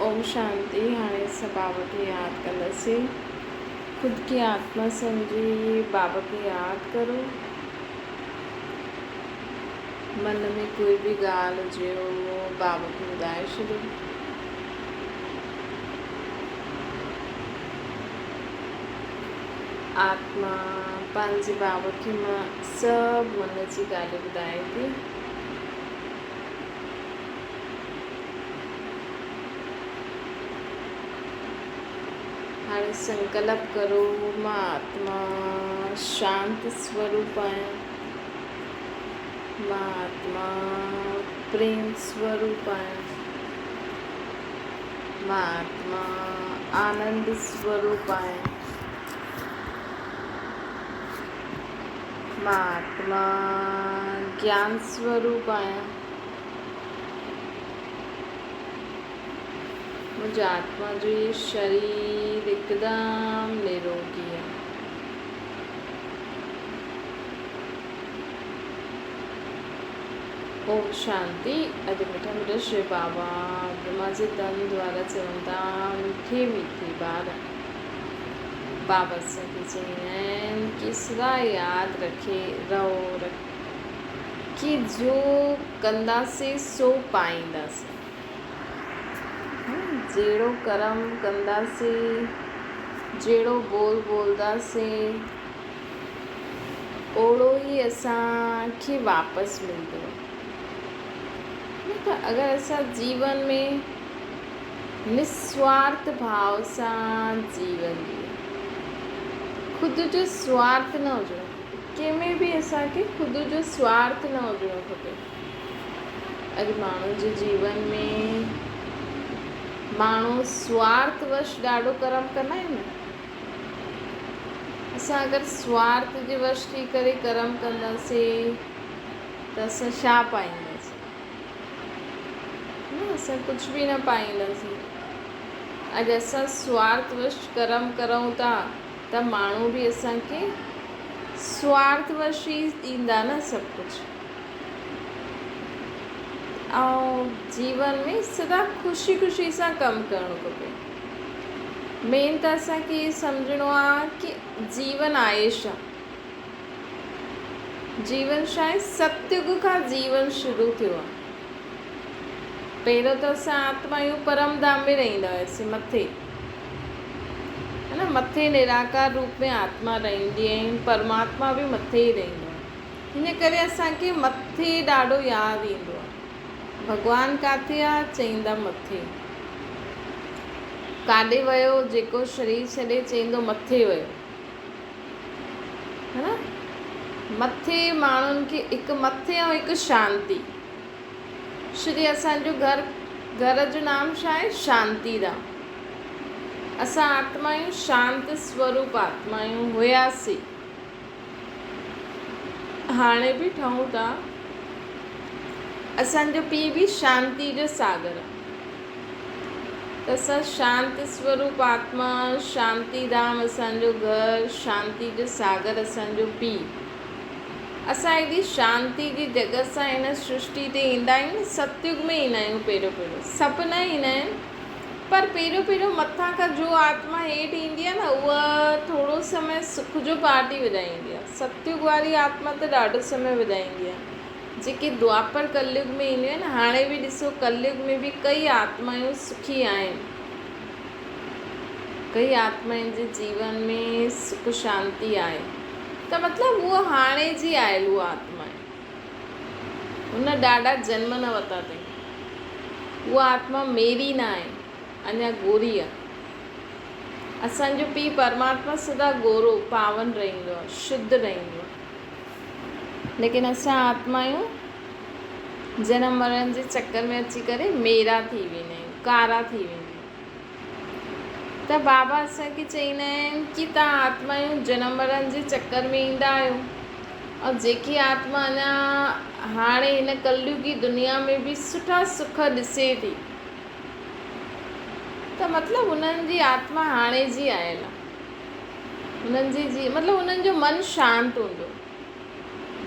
ओम शांति। हाणे असां बाबा खे यादि कंदासीं। ख़ुदि की आत्मा सम्झी बाबा खे यादि करो। मन में कोई भी ॻाल्हि हुजे उहो बाबा खे ॿुधाए छॾियो। आत्मा पंहिंजे बाबा खे सभु मन जी ॻाल्हियूं ॿुधाए थी। हाणे संकल्प करो, मां आत्मा शांत स्वरूप आहियां। मां आत्मा प्रेम स्वरूप आहियां। मां आत्मा आनंद स्वरूप आहियां। मां आत्मा ज्ञान स्वरूप आहियां। मुंहिंजे आत्मा जो ये शरीर हिकदमि निरोगी आहे। ओम शांति। अॼु मिठा मिठा शिव बाबा ब्रह्मा जे तन द्वारा चवनि था, मीठे मीठे ॿार बाबा असांखे चवंदा आहिनि कि सदा यादि रहो कि जो कंदासीं सो पाईंदासीं। जहिड़ो कर्म कंदासीं, जहिड़ो बोलंदासीं, ओड़ो ई असांखे वापसि मिलंदो। त अगरि असां जीवन में निस्वार्थ भाव सां जीवन जीऊं, ख़ुदि जो स्वार्थ न हुजणो, कंहिंमें बि असांखे ख़ुदि जो स्वार्थ न हुजणो खपे। अॼु माण्हू जे जीवन में माण्हू स्वार्थवश ॾाढो कर्म कंदा आहिनि। असां अगरि स्वार्थ जे वश थी करे कर्म कंदासीं त असां छा पाईंदासीं? असां कुझु बि न पाईंदासीं। अॼु असां स्वार्थवश कर्म करूं था त माण्हू बि असांखे स्वार्थवश ई ॾींदा न सभु कुझु। ऐं जीवन में सदा ख़ुशी ख़ुशी सां कमु करणु खपे। मेन त असांखे इहो सम्झणो आहे कि जीवन आहे छा? जीवन छा आहे? सतयुग खां जीवन शुरू थियो आहे। पहिरियों त असां आत्मायूं परम धाम में रहंदा हुआसीं, मथे, है न। मथे निराकार रूप में आत्मा रहंदी आहिनि, परमात्मा बि मथे ई रहंदो आहे। हिन करे असांखे मथे ॾाढो यादि ईंदो आहे। भॻवानु किथे आहे? चईंदा मथे। काॾे वियो? जेको शरीर छॾे चईंदो मथे वियो, है न। मथे माण्हुनि खे हिकु मथे ऐं हिकु शांति। श्री असांजो घर जो नाम छा आहे? शांतीधाम। असां आत्मायूं शांत स्वरूप आत्मायूं हुयासीं, हाणे बि ठहूं था। असांजो पीउ बि शांति जो सागर आहे। त असां शांत स्वरूप आत्मा, शांतीधाम असांजो घर, शांति जो सागर असांजो पीउ। असां हेॾी शांति जी जॻह सां हिन सृष्टि ते ईंदा आहियूं। सतयुग में ईंदा आहियूं पहिरियों सभु न ईंदा आहिनि, पर पहिरियों मथां खां जो आत्मा हेठि ईंदी आहे न, उहा थोरो समय सुख जो पार्टी विधाईंदी आहे। सतयुग वारी आत्मा त ॾाढो समय विधाईंदी आहे। जेके द्वापर कलयुग में ईंदियूं आहिनि, हाणे बि ॾिसो कलयुग में बि कई आत्मायूं सुखी आहिनि। कई आत्माउनि जे जीवन में सुख शांति आहे, त मतिलबु उहो हाणे जी आयल उहा आत्मा आहे। हुन ॾाढा जन्म न वरिता अथई। उहा आत्मा मेरी न आहे, अञा गोरी आहे। असांजो पीउ परमात्मा सदा गोरो पावन रहंदो आहे, शुद्ध रहंदो आहे। लेकिन असां आत्मायूं जनम मरण जे चक्कर में अची करे मेरा थी वेंदा आहियूं, कारा थी वेंदा आहियूं। त बाबा असांखे चवंदा आहिनि कि तव्हां आत्मायूं जनम मरण जे चक्कर में ईंदा आहियो, और जेकी आत्मा अञा हाणे हिन कलयुगी दुनिया में बि सुठा सुख ॾिसे थी, त मतिलबु उन्हनि जी आत्मा हाणे जी आयल आहे। उन्हनि जी मतिलबु उन्हनि जो मन शांति हूंदो।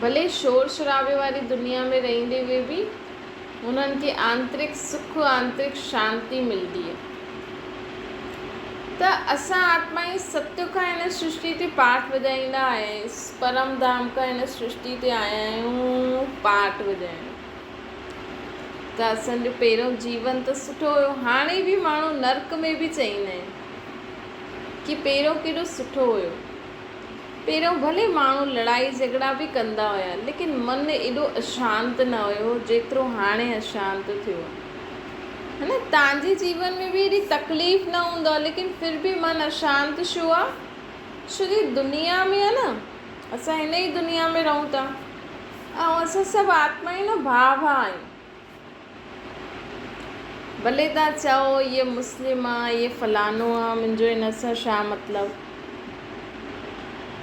भले शोर शराबे वारी दुनिया में रहंदे हुए बि उन्हनि खे आंतरिक सुख, आंतरिक शांती मिलंदी आहे। त असां आत्मा ई सत्य खां हिन सृष्टि ते पाठ वॼाईंदा आहियूं, परम धाम खां हिन सृष्टि ते आया आहियूं पाठ वॼाइण। त असांजो पहिरियों जीवन त सुठो हुयो, हाणे बि माण्हू नर्क में बि चईंदा आहिनि कि पहिरियों केॾो सुठो हुयो। पहिरियों भले माण्हू लड़ाई झगड़ा बि कंदा हुया, लेकिन मन एॾो अशांत न हुयो जेतिरो हाणे अशांत थियो है न। तव्हांजे जीवन में बि एॾी तकलीफ़ न हूंदो आहे, लेकिन फिर बि मन अशांत छो आहे? छो कि दुनिया में आहे न, असां हिन ई दुनिया में रहूं था ऐं असां सभु आत्मा ई न भाउ आहियूं। भले तव्हां चओ ये मुस्लिम आहे, ये फलानो आहे, मुंहिंजो हिन सां छा मतिलबु,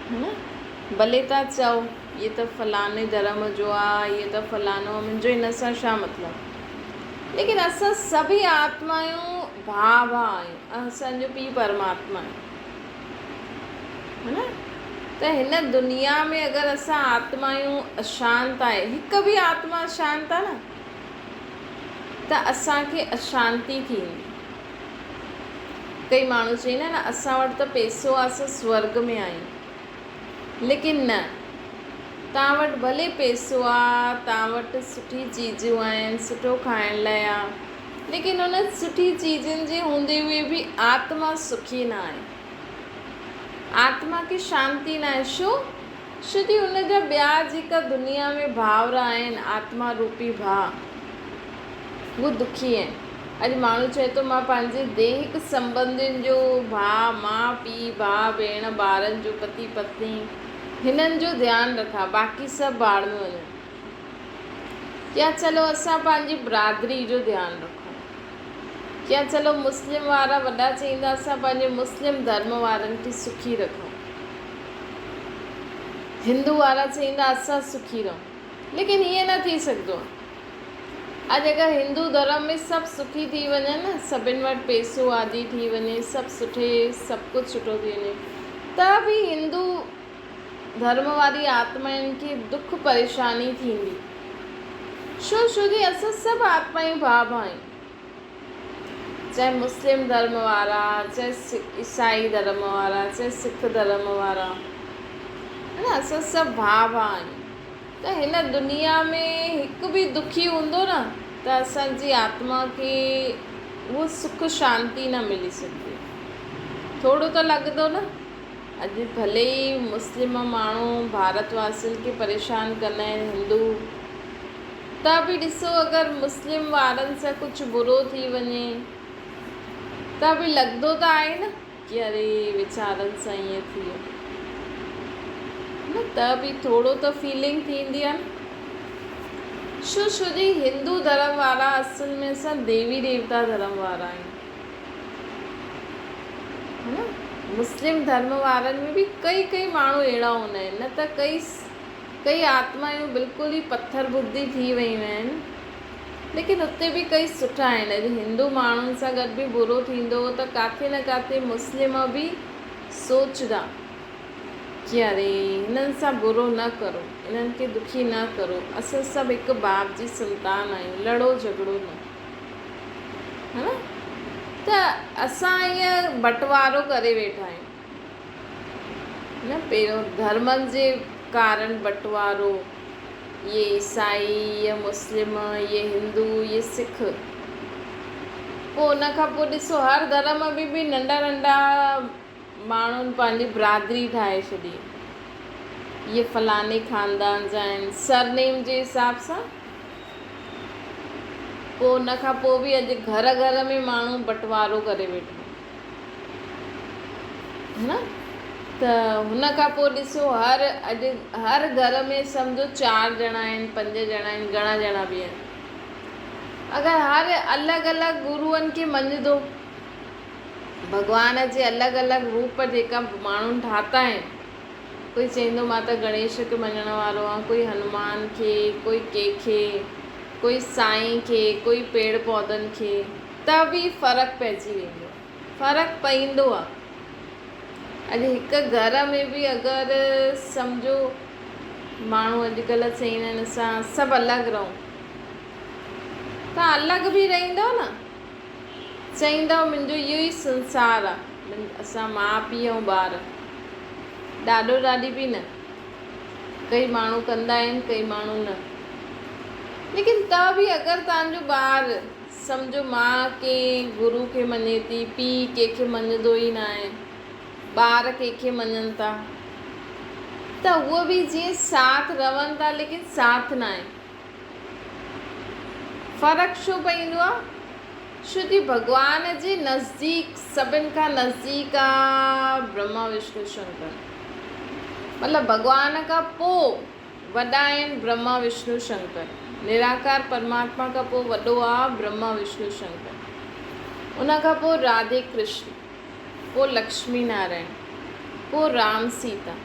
है न। भले तव्हां चओ ये त फलाने धर्म जो आहे, ये त फलानो, मुंहिंजो हिन सां छा मतिलबु, लेकिन असां सभई आत्मायूं भाउ आहियूं, असांजो पीउ परमात्मा आहे, है न। त हिन दुनिया में अगरि असां आत्मायूं अशांत आहे, हिकु बि आत्मा अशांत आहे न, त असांखे अशांती थींदी। कई माण्हू चईंदा आहिनि असां वटि त पैसो आहे, असां स्वर्ग में आहियूं, लेकिन न, तव्हां वटि भले पैसो आहे, तव्हां वटि सुठी चीजूं आहिनि, सुठो खाइण लाइ आहे, लेकिन उन सुठी चीजनि जे हूंदे हुए बि आत्मा सुखी न आहे, आत्मा खे शांती न आहे। छो? छो कि हुनजा ॿिया जेका दुनिया में भाउर आहिनि, आत्मा रूपी भाउ, उहे दुखी आहिनि। अॼु माण्हू चए थो मां पंहिंजे दैहिक संबंधियुनि जो, भाउ माउ पीउ, भाउ भेण, ॿारनि जो, पति पत्नी, हिननि जो ध्यानु रखां, बाक़ी सभु बाढ़ में वञनि। या चलो असां पंहिंजी बिरादरी जो ध्यानु रखूं, या चलो मुस्लिम वारा वॾा चईंदा असां पंहिंजे मुस्लिम धर्म वारनि खे सुखी रखूं, हिंदू वारा चईंदा असां सुखी रहूं, लेकिन ईअं न थी सघंदो आहे। अॼु अगरि हिंदू धर्म में सभु सुखी थी वञनि न, सभिनि वटि पैसो आदि थी वञे, सभु सुठे, सभु कुझु सुठो थी वञे, त बि हिंदू धर्म वारी आत्माउनि खे दुख परेशानी थींदी। छो? छो कि असां सभु आत्मायूं भाउ आहियूं, चाहे मुस्लिम धर्म वारा, चाहे ईसाई धर्म वारा, चाहे सिख धर्म वारा, है न, असां सभु भाउ आहियूं। त हिन दुनिया में हिकु बि दुखी हूंदो न, त असांजी आत्मा खे उहो सुख शांती न मिली सघंदी। थोरो त लॻंदो न। अॼु भले ई मुस्लिम माण्हू भारतवासियुनि खे परेशान कंदा आहिनि, हिंदू, त बि ॾिसो अगरि मुस्लिम वारनि सां कुझु बुरो थी वञे त बि लॻंदो त आहे न कि अरे वीचारनि सां ईअं थी वियो न, त बि थोरो त फीलिंग थींदी आहे न। छो? छो जी हिंदू धर्म वारा असल में असां देवी देवता धर्म वारा आहियूं, है न। मुस्लिम धर्म वारनि में बि कई माण्हू अहिड़ा हूंदा आहिनि, न त कई आत्मायूं बिल्कुलु ई पत्थर बुद्धि थी वियूं आहिनि, लेकिन उते बि कई सुठा आहिनि। अॼु हिंदू माण्हुनि सां गॾु बि बुरो थींदो त काथे न काथे मुस्लिम बि सोचदा कि अरे हिननि सां बुरो न करो, इन्हनि खे दुखी न करो, असां सभु हिकु बाप जी संतान आहियूं, लड़ो झगड़ो न, है न। त असां ईअं बंटवारो करे वेठा आहियूं न, पहिरियों धर्मनि जे कारण बंटवारो, ये ईसाई, ये मुस्लिम, ये हिंदू, ये सिख, पोइ उन खां पोइ ॾिसो हर धर्म में बि नंढा नंढा माण्हुनि पंहिंजी बिरादरी ठाहे छॾी, ये फलाने ख़ानदान जा आहिनि, सरनेम जे हिसाब सां। पोइ उन खां पोइ बि अॼु घर घर में माण्हू बंटवारो करे वेठो, है न। त हुन खां पोइ ॾिसो अॼु हर घर में सम्झो 4 ॼणा आहिनि, 5 ॼणा आहिनि, घणा ॼणा बि आहिनि, अगरि हर अलॻि अलॻि गुरूअनि खे मञंदो, भॻवान जे अलॻि अलॻि रूप जेका माण्हुनि ठाता आहिनि, कोई चवंदो मां त गणेश खे मञण वारो आहे, कोई हनुमान खे, कोई कंहिंखे, कोई साईं खे, कोई पेड़ पौधनि खे, त बि फ़र्क़ु पइजी वेंदो, फ़र्क़ु पवंदो आहे। अॼु हिकु घर में बि अगरि सम्झो माण्हू अॼुकल्ह चईंदा आहिनि असां सभु अलॻि रहूं, तव्हां अलॻि बि रहंदव न, चईंदव मुंहिंजो इहो ई संसार आहे, असां माउ पीउ ऐं ॿार, ॾाॾो ॾाॾी बि न, कई माण्हू कंदा आहिनि कई माण्हू न, लेकिन त बि अगरि तव्हांजो ॿारु सम्झो माउ कंहिं गुरू खे मञे थी, पीउ कंहिंखे मञंदो ई न आहे, ॿार कंहिंखे मञनि था, त उहो बि जीअं साथ रहनि था लेकिन साथ न आहे। फ़र्क़ु छो पवंदो आहे? छो कि भॻवान जे नज़दीक सभिनि खां नज़दीक आहे ब्रह्मा विष्णु शंकर, मतिलबु भॻवान खां पोइ वॾा आहिनि ब्रह्मा विष्णु शंकर, निराकार परमात्मा खां पोइ वॾो आहे ब्रह्मा विष्णु शंकर, उन खां पोइ राधे कृष्ण, पोइ लक्ष्मी नारायण, पोइ राम सीता,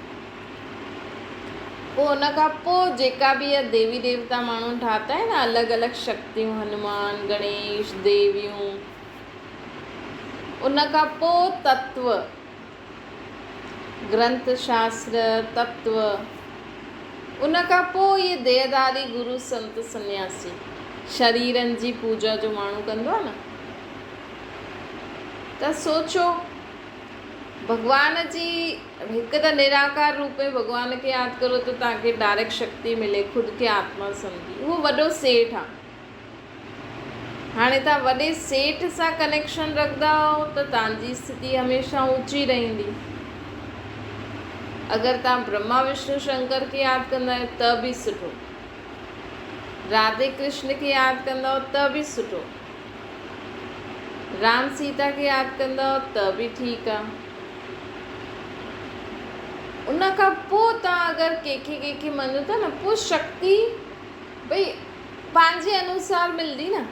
पोइ उन खां पोइ जेका बि इहा देवी देवता माण्हू ठाता आहिनि न, अलॻि अलॻि शक्तियूं, हनुमान, गणेश, देवियूं, उन खां पोइ तत्व, ग्रंथ शास्त्र तत्व, उन खां पोइ इहे देहधारी गुरु संत सन्यासी, शरीरनि जी पूजा जो माण्हू कंदो आहे न। त सोचो भॻवान जी हिकु त निराकार रूप में भॻवान खे यादि करो त तव्हांखे डायरेक्ट शक्ति मिले, ख़ुदि खे आत्मा सम्झी, उहो वॾो सेठ आहे। हाणे तव्हां वॾे सेठ सां कनेक्शन रखंदा त तव्हांजी स्थिति हमेशह ऊंची रहंदी। अगरि तव्हां ब्रह्मा विष्णु शंकर खे यादि कंदा आहियो त बि सुठो, राधे कृष्ण खे यादि कंदव त बि सुठो, राम सीता खे यादि कंदव त बि ठीकु आहे। उन खां पोइ तव्हां अगरि कंहिंखे मञो था न, पोइ शक्ति भई पंहिंजे अनुसार मिलंदी न।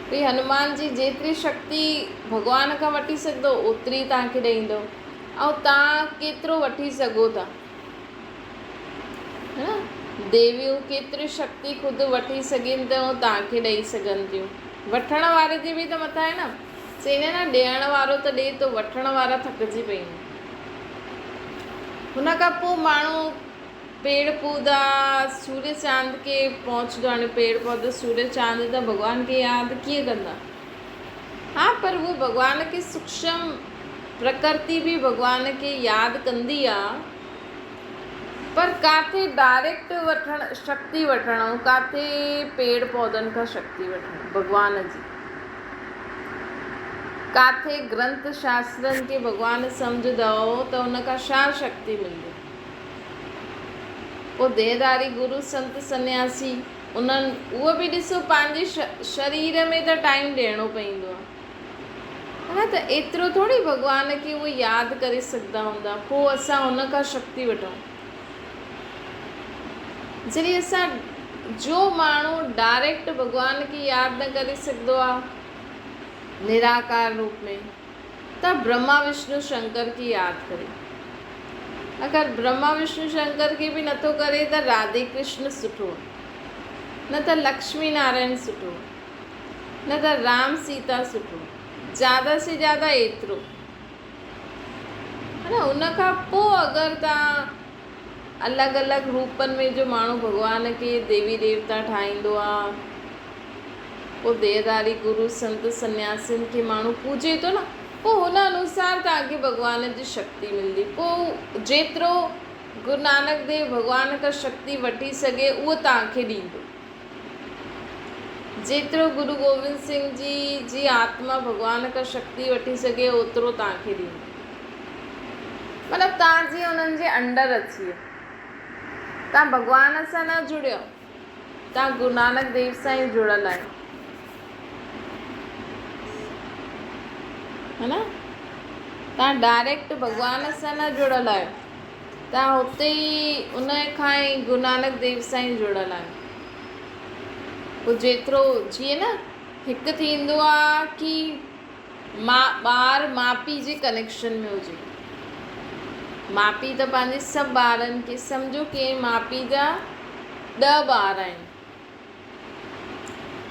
भई हनुमान जी जेतिरी शक्ति भॻवान खां वठी सघंदो ओतिरी तव्हांखे ॾींदो, ऐं तव्हां केतिरो वठी सघो था, है न। देवियूं केतिरी शक्ति ख़ुदि वठी सघनि थियूं, तव्हांखे ॾेई सघनि थियूं। वठण वारे जे बि त मथां आहे न, चईंदा न ॾियण वारो त ॾिए थो, वठण वारा थकिजी पवनि। हुन खां पोइ माण्हू पेड़ पौधा सूर्य चांद खे पहुचंदो, हाणे पेड़ पौधा सूर्य चांद त भॻवान खे यादि कीअं कंदा? हा, पर उहो भॻवान खे सूक्ष्म प्रकृति बि भॻवान खे यादि कंदी आहे, पर काथे डायरेक्ट वठणु शक्ति वठणु, काथे पेड़ पौधनि खां शक्ति वठणु भॻवान जी, काथे ग्रंथ शास्त्रनि खे भॻवान सम्झंदव त उन खां छा शक्ति मिलंदी। पोइ देहधारी गुरु संत सन्यासी, उन्हनि उहो बि ॾिसो पंहिंजे शरीर में त टाइम ॾियणो पवंदो आहे, है न। त एतिरो थोरी भॻवान खे उहो यादि करे सघंदा हूंदा, पोइ असां हुन खां शक्ति वठूं। जॾहिं असां जो माण्हू डायरेक्ट भॻवान खे यादि न करे सघंदो आहे निराकार रूप में, त ब्रह्मा विष्णु शंकर की यादि करे। अगरि ब्रह्मा विष्णु शंकर खे बि नथो करे त राधे कृष्ण सुठो, न त लक्ष्मी नारायण सुठो, न त राम सीता सुठो, ज़्यादा से ज़्यादा एतिरो, है न। उन खां पोइ अगरि तव्हां अलॻि अलॻि रूपनि में जो माण्हू भॻवान खे देवी देवता ठाहींदो आहे, पोइ देहधारी गुरु संत सन्यासियुनि खे माण्हू पूजे थो न, पोइ हुन अनुसार तव्हांखे भॻवान जी शक्ति मिलंदी। पोइ जेतिरो गुरु नानक देव भॻवान खां शक्ति वठी सघे उहो तव्हांखे ॾींदो, जेतिरो गुरु गोविंद सिंह जी आत्मा भॻवान खां शक्ति वठी सघे ओतिरो तव्हांखे ॾींदो। मतिलबु तव्हां जीअं उन्हनि जे अंडर अची वियो, तव्हां भॻवान सां न जुड़ियो, तव्हां गुरु नानक देव सां ई जुड़ियल आहियो, है न। तव्हां डायरेक्ट भॻवान सां न जुड़ियल आहियो, तव्हां हुते ई उन खां ई गुरु नानक देव सां ई जुड़ियल आहियो। पोइ जेतिरो जीअं न हिकु थींदो आहे कि ॿार माउ पीउ जे कनेक्शन में हुजे, माउ पीउ त पंहिंजे सभु ॿारनि खे, सम्झो कि माउ पीउ जा 10 ॿार आहिनि,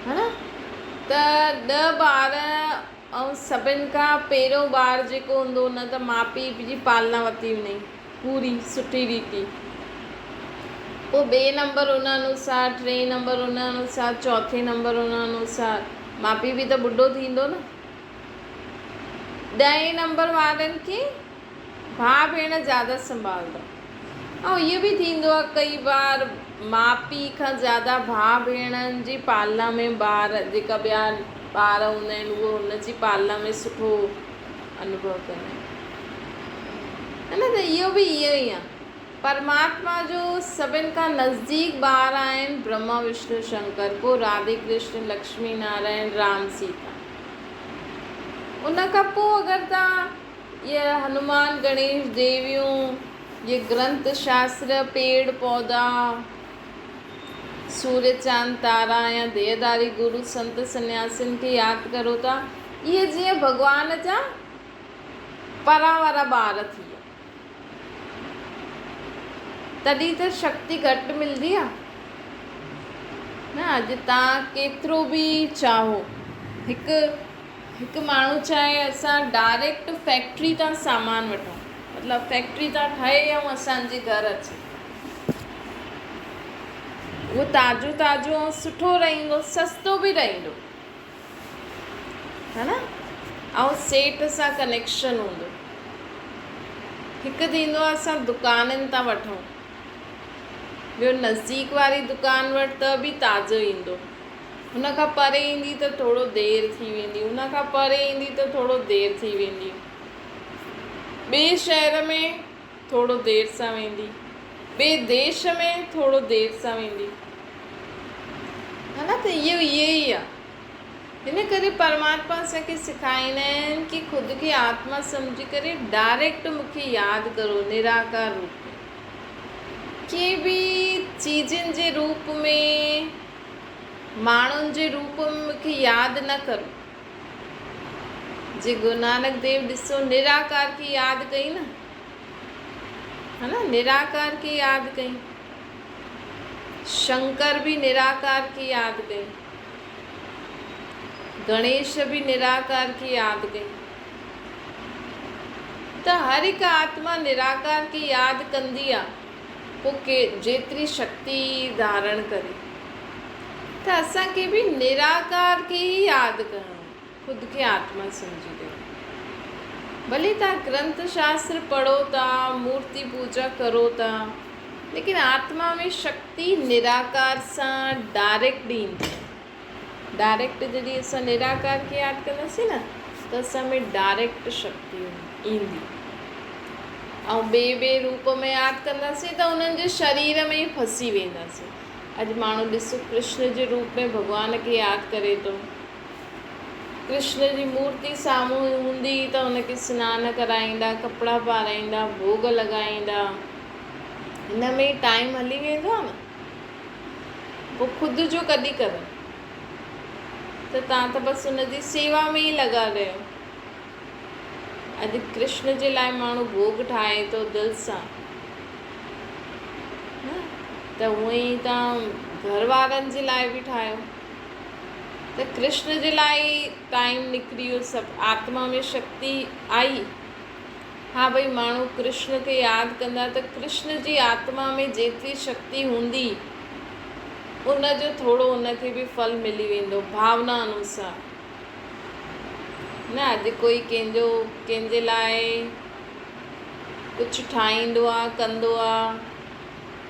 है न। त 10 ॿार ऐं सभिनि खां पहिरियों ॿारु जेको हूंदो न, त माउ पीउ जी पालना वरिती वञे पूरी सुठी रीति, पोइ ॿिए नंबर उन अनुसार, टे नंबर उन अनुसार, चौथे नंबर उन अनुसार माउ पीउ बि त ॿुढो थींदो न। 10 नंबर वारनि खे भाउ भेण ज़्यादा संभालंदा, ऐं इहो बि थींदो आहे कई बार माउ पीउ खां ज़्यादा भाउ भेणनि जी पालना में ॿार, जेका ॿिया ॿार हूंदा आहिनि उहो हुनजी पालना में सुठो अनुभव कंदा आहिनि, है न। त इहो बि इहो ई आहे। परमात्मा जो सभिनि खां नज़दीक ॿार आहिनि ब्रह्मा विष्णु शंकर, पोइ राधे कृष्ण लक्ष्मी नारायण राम सीता। उन खां पोइ अगरि तव्हां ये हनुमान गणेश देवियूं, ये ग्रंथ शास्त्र, पेड़ पौधा, सूर्य चांद तारा या देहदारी गुरु संत सन्यासिन खे यादि करो था, इहे जीअं भॻवान जा परां वारा ॿार थी विया। तॾहिं त शक्ति घटि मिलंदी आहे न। अॼु तव्हां केतिरो बि चाहो, हिकु माण्हू चाहे असां डायरेक्ट फैक्ट्री तां सामान वठूं, मतिलबु फैक्ट्री तां ठाहे ऐं असांजे घर अचे, उहो ताज़ो ताज़ो ऐं सुठो रहंदो, सस्तो बि रहंदो, है न। ऐं सेठ सां कनेक्शन हूंदो। हिकु थींदो आहे असां दुकाननि तां वठूं, ॿियो नज़दीक वारी दुकान वटि त बि ताज़ो ईंदो, हुन खां परे ईंदी त थोरो देरि थी वेंदी, हुन खां परे ईंदी त थोरो देरि थी वेंदी, ॿिए शहर में थोरो देरि सां वेंदी, ॿिए देश में थोरो देरि सां वेंदी, है न। त इहो ई आहे। हिन करे परमात्मा असांखे सेखारींदा आहिनि कि ख़ुदि खे आत्मा सम्झी करे डायरेक्ट मूंखे यादि करो, निराकार रूप में। कंहिं बि चीजनि जे रूप में, माण्हुनि जे रूप में मूंखे यादि न करो। जे गुरु नानक देव ॾिसो निराकार खे यादि कई न, है न, निराकार खे यादि कई। शंकर भी निराकार की याद कई, गणेश भी निराकार की याद कई। त हर हिकु आत्मा निराकार की याद कंदी आहे, पोइ के जेतिरी शक्ति धारण करे। त असांखे बि निराकार खे ई यादि करणो, ख़ुदि खे आत्मा सम्झी करे। भले तव्हां ग्रंथ शास्त्र पढ़ो था, मूर्ति पूजा करो था, लेकिन आत्मा में शक्ति निराकार सां डायरेक्ट ईंदी। डायरेक्ट जॾहिं असां निराकार खे यादि कंदासीं न, त असां में डायरेक्ट शक्ति ईंदी। ऐं ॿिए रूप में यादि कंदासीं त उन्हनि जे शरीर में ई फसी वेंदासीं। अॼु माण्हू ॾिसो कृष्ण जे रूप में भॻवान खे यादि करे थो, कृष्ण जी मूर्ति साम्हूं हूंदी त हुनखे सनानु कराईंदा, कपिड़ा पाराईंदा, भोग लॻाईंदा, हिन में ई टाइम हली वेंदो आहे न। पोइ ख़ुदि जो कॾहिं करो, त तव्हां त बसि हुनजी सेवा में ई लॻा रहियो। अॼु कृष्ण जे लाइ माण्हू भोग ठाहे थो दिलि सां, त हूअं ई तव्हां घर वारनि जे लाइ बि ठाहियो, त कृष्ण जे लाइ टाइम निकिरी वियो, सभु आत्मा में शक्ति आई। हा भई माण्हू कृष्ण खे यादि कंदा त कृष्ण जी आत्मा में जेतिरी शक्ति हूंदी उनजो थोरो उनखे बि फल मिली वेंदो भावना अनुसार न। अॼु कोई कंहिंजे लाइ कुझु ठाहींदो आहे, कंदो आहे,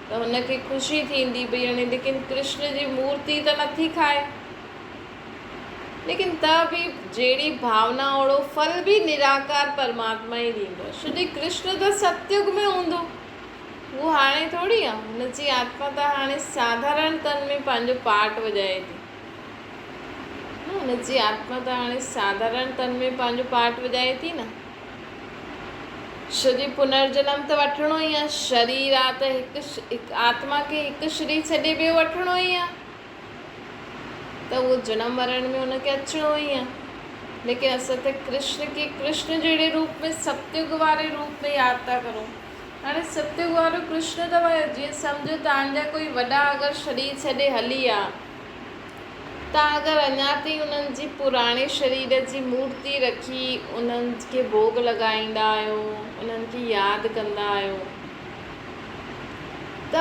त हुनखे ख़ुशी थींदी भई हाणे, लेकिन कृष्ण जी मूर्ति त नथी खाए, लेकिन त बि जहिड़ी भावना ओड़ो फल बि निराकार परमात्मा ई ॾींदो। श्री कृष्ण त सतयुग में हूंदो, उहो हाणे थोरी आहे। हुनजी आत्मा त हाणे साधारण तन में पंहिंजो पाठ वॼाए थी, हुनजी आत्मा त हाणे साधारण तन में पंहिंजो पाठ वॼाए थी न। श्री पुनर्जन्म त वठिणो ई आहे, शरीर आहे त हिकु आत्मा खे हिकु शरीर छॾे ॿियो वठिणो ई आहे, त उहो जनम मरण में हुनखे अचिणो ई आहे। लेकिन असां त कृष्ण खे कृष्ण जहिड़े रूप में, सतयुग वारे रूप में यादि था करूं। हाणे सतयुग वारो कृष्ण अथव, जीअं सम्झो तव्हांजा कोई वॾा अगरि शरीर छॾे हली आहे, तव्हां अगरि अञा ताईं उन्हनि जी पुराणे शरीर जी मूर्ति रखी उन्हनि खे भोग लॻाईंदा आहियो, उन्हनि खे यादि कंदा आहियो, त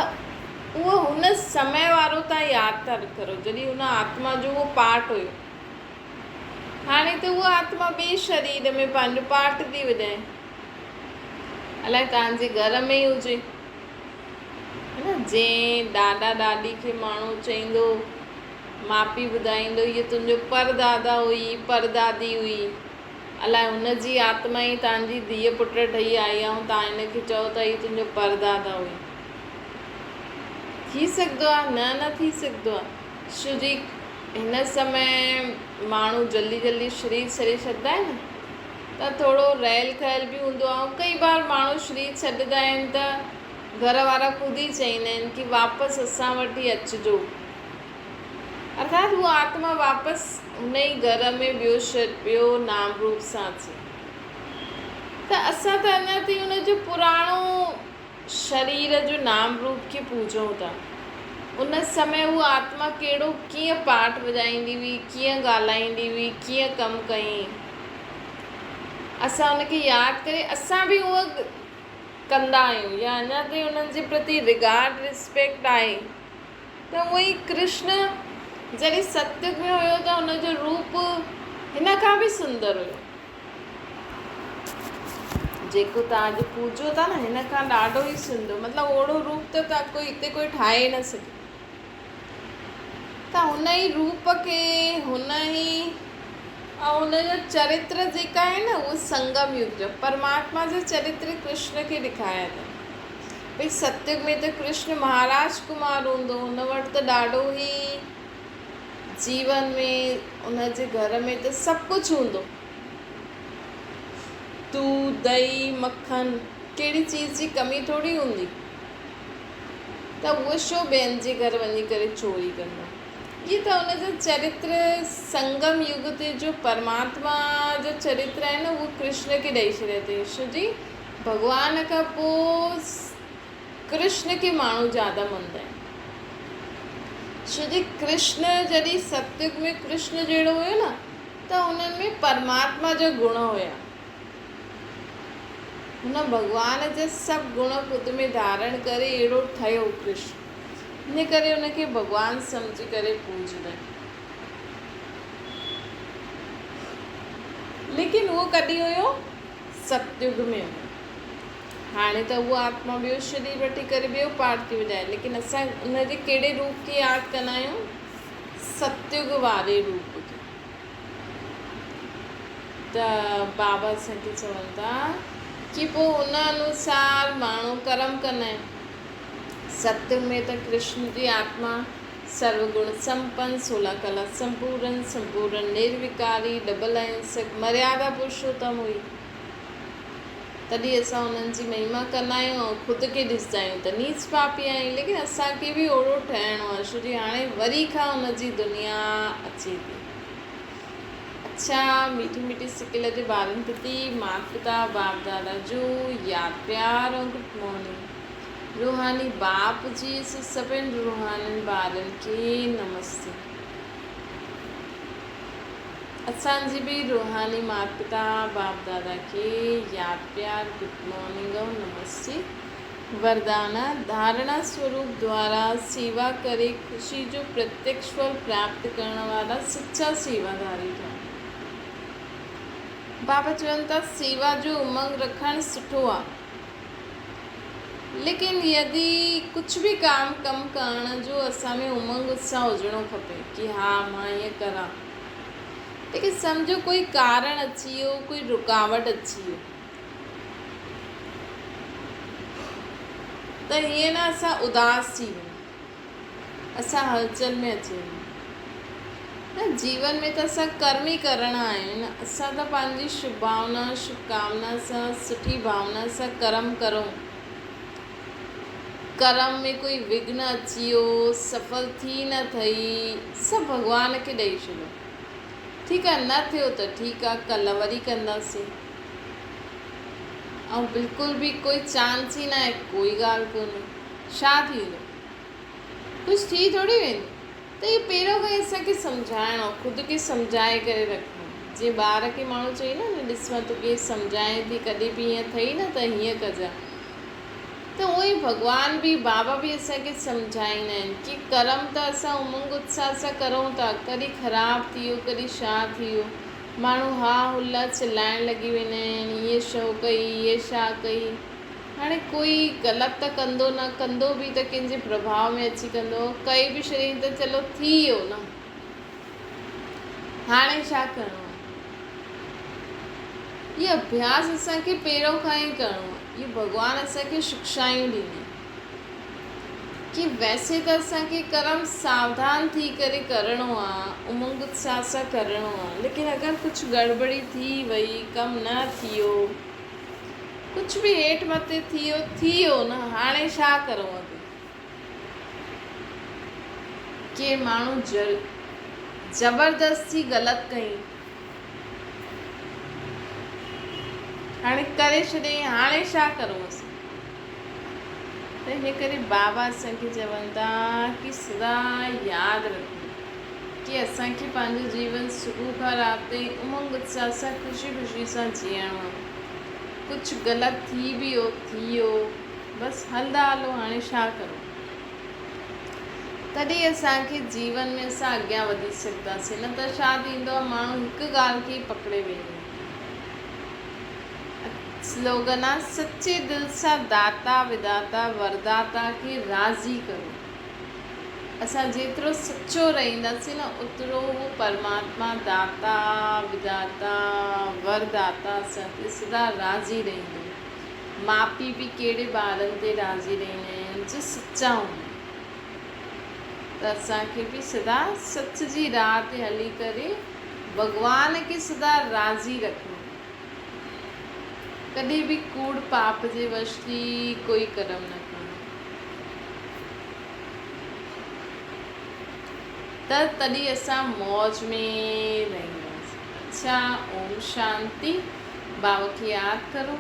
उहो हुन समय वारो तव्हां यादि था करो जॾहिं हुन आत्मा जो उहो पार्ट हुयो। हाणे त उहा आत्मा ॿिए शरीर में पंहिंजो पार्ट थी वॼाए, अलाए तव्हांजे घर में ई हुजे, है न। जंहिं ॾाॾा ॾाॾी खे माण्हू चईंदो, माउ पीउ ॿुधाईंदो हीअ तुंहिंजो परदादा हुई, परदादी हुई, अलाए हुनजी आत्मा ई तव्हांजी धीअ पुट ठही आई आहे ऐं तव्हां हिनखे चओ त हीअ तुंहिंजो परदादा हुई। थी सघंदो आहे? न थी सघंदो आहे। छो जी हिन समय माण्हू जल्दी जल्दी शरीर छॾे छॾंदा आहिनि त थोरो रहियल खयल बि हूंदो आहे। ऐं कई बार माण्हू शरीर छॾंदा आहिनि त घर वारा ख़ुदि ई चईंदा आहिनि कि वापसि असां वटि ई अचिजो, अर्थात उहा आत्मा वापसि हुन ई घर में ॿियो नाम रूप सां अचे। त असां त अञा ताईं हुनजो पुराणो शरीर जो नाम रूप खे पूजूं था। उन समय उहा आत्मा कीअं पाठ वॼाईंदी हुई, कीअं ॻाल्हाईंदी हुई, कीअं कमु कयईं, असां उनखे यादि करे असां बि उहो कंदा आहियूं या अञा ताईं उन्हनि जे प्रति रिगार्ड रिस्पेक्ट आहे। त उहो ई कृष्ण जॾहिं सत्युग में हुयो त हुनजो रूप हिन खां बि सुंदर हुयो। जेको तव्हां अॼु पूजो था न, हिन खां ॾाढो ई सुंदर, मतिलबु ओड़ो रूप त तव्हां हिते कोई ठाहे न सघे। त हुन ई रूप खे, हुन ई ऐं हुनजो चरित्र जेका आहे न, उहो संगम युग जो परमात्मा जो चरित्र कृष्ण खे ॾेखारिया अथनि। भई सत्युग में त कृष्ण महाराज कुमार हूंदो, हुन वटि त ॾाढो ई जीवन में, हुनजे घर में त सभु कुझु हूंदो, दूध दही मक्खन, कहिड़ी चीज़ जी कमी थोरी हूंदी। त उहो छो ॿियनि जे घर वञी करे चोरी कंदो? ये त हुनजो चरित्र संगम युग ते जो परमात्मा जो चरित्र आहे न, उहो कृष्ण खे ॾेई छॾियो अथई। छो जी भॻवान खां पोइ कृष्ण खे माण्हू ज़्यादा मञंदा आहिनि। छो जी कृष्ण जॾहिं सत्युग में कृष्ण जहिड़ो हुयो न, त हुननि में परमात्मा जो गुण हुया। हुन भॻवान जा सभु गुण ख़ुदि में धारण करे अहिड़ो ठहियो कृष्ण, इन करे हुनखे भॻवानु सम्झी करे पूॼंदा आहिनि। लेकिन उहो कॾहिं हुयो? सत्युग में हुयो। हाणे त उहा आत्मा ॿियो शरीर वठी करे ॿियो पाठ थी वॼाए, लेकिन असां उनजे कहिड़े रूप खे यादि कंदा आहियूं? सत्युग वारे रूप खे। त बाबा असांखे चवनि था कि पोइ हुन अनुसार माण्हू कर्म कंदा आहिनि। सत्युग में त कृष्ण जी आत्मा सर्वगुण संपन्न, 16 कला संपूर्ण, निर्विकारी, डबल अहिंसक, मर्यादा पुरुषोत्तम हुई। तॾहिं असां उन्हनि जी महिमा कंदा आहियूं ऐं ख़ुदि खे ॾिसंदा आहियूं त नीच पापी आहियूं। लेकिन असांखे बि ओड़ो ठहिणो आहे, छो जी हाणे वरी खां हुनजी दुनिया अचे थी। अच्छा, मीठी मीठी सिकिल जे ॿारनि प्रति माता पिता बाप दादा जो यादि प्यार ऐं गुड मॉर्निंग। रूहानी बाप जी सभिनी रूहानी ॿारनि खे नमस्ते। असांजी बि रूहानी माता पिता बाप दादा खे यादि प्यार गुड मॉर्निंग ऐं नमस्ते। वरदाना धारणा स्वरूप द्वारा सेवा करे ख़ुशी जो प्रत्यक्ष फल प्राप्त करण वारा सच्चा सेवादारी ठहनि। बाबा चवनि था सेवा जो उमंग रखणु सुठो आहे, लेकिन यदि कुझु बि कमु करण जो असां में उमंग उत्साह हुजणो खपे कि हा मां ईअं करां। लेकिन सम्झो कोई कारण अची वियो, कोई रुकावट अची वियो, त हीअं न असां उदास थी वञूं, असां हलचल में अची वञूं। न जीवन में त असां कर्म ई करणा आहिनि। असां त पंहिंजी शुभ भावना शुभकामना सां सुठी भावना सां कर्म करूं। कर्म में कोई विघ्न अची वियो, सफल थी न थई, सभु भॻवान खे ॾेई छॾियो। ठीकु आहे, न थियो त ठीकु आहे, कल्ह वरी कंदासीं। ऐं बिल्कुलु बि कोई चांस ई न आहे, कोई ॻाल्हि कोन्हे। छा थींदो? कुझु थी थोरी वेंदो। त इहो पहिरियों खां ई असांखे सम्झाइणो, ख़ुदि खे सम्झाए करे रखिणो। जीअं ॿार खे माण्हू चई न ॾिस मां तोखे सम्झाए थी, कॾहिं बि ईअं थई न त हीअं कजां। त उहो ई भॻवान बि बाबा बि असांखे सम्झाईंदा आहिनि कि कर्म त असां उमंग उत्साह सां करूं था, कॾहिं ख़राबु थी वियो, कॾहिं छा थी वियो, माण्हू हा हुला चिलाइण लॻी वेंदा आहिनि, इहे छो कई, इहे छा कई। हाणे कोई ग़लति त कंदो न, कंदो बि त कंहिंजे प्रभाव में अची कंदो, कई बि शरीर त चलो थी वियो न, हाणे छा करिणो आहे। इहो अभ्यास असांखे पहिरों खां ई करिणो आहे। इहो भॻवानु असांखे शिक्षायूं ॾिनी कि वैसे त असांखे कर्म सावधान थी करे करिणो आहे, उमंग उत्साह सां करिणो आहे, लेकिन अगरि कुझु गड़बड़ी थी वई, कमु न थियो, कुझु बि हेठि मथे थी वियो न, हाणे छा करूं। अॻे के माण्हू ज़बरदस्ती ग़लति कई, हाणे करे छॾियईं, हाणे छा करूं असां। त हिन करे बाबा असांखे चवनि था कि सदा यादि रखो कि असांखे पंहिंजो जीवन सुबुह खां राति ताईं उमंग उत्साह सां ख़ुशी ख़ुशी सां जीअणो आहे। कुझु ग़लति थी बि थी वियो, बसि हलंदा हलो, हाणे छा करूं। तॾहिं असांखे जीवन में असां अॻियां वधी सघंदासीं, न त छा थींदो आहे, माण्हू हिकु ॻाल्हि खे ई पकिड़े वेंदो। स्लोगन आहे, सचे दिलि सां दाता विदाता वरदाता खे राज़ी करो। असां जेतिरो सचो रहंदासीं न, ओतिरो उहो परमात्मा दाता विदाता वरदाता असांखे सदा राज़ी रहंदो। माउ पीउ बि कहिड़े ॿारनि ते राज़ी रहंदा आहिनि जो सचा हूंदा। त असांखे बि सदा सच जी राह ते हली करे भॻवान खे सदा राज़ी रखिणो। कॾहिं बि कूड़ पाप जे वश थी कोई कर्म न करणो। त तॾहिं असां मौज में रहंदासीं। अच्छा, ओम शांति। बाबा खे यादि करो।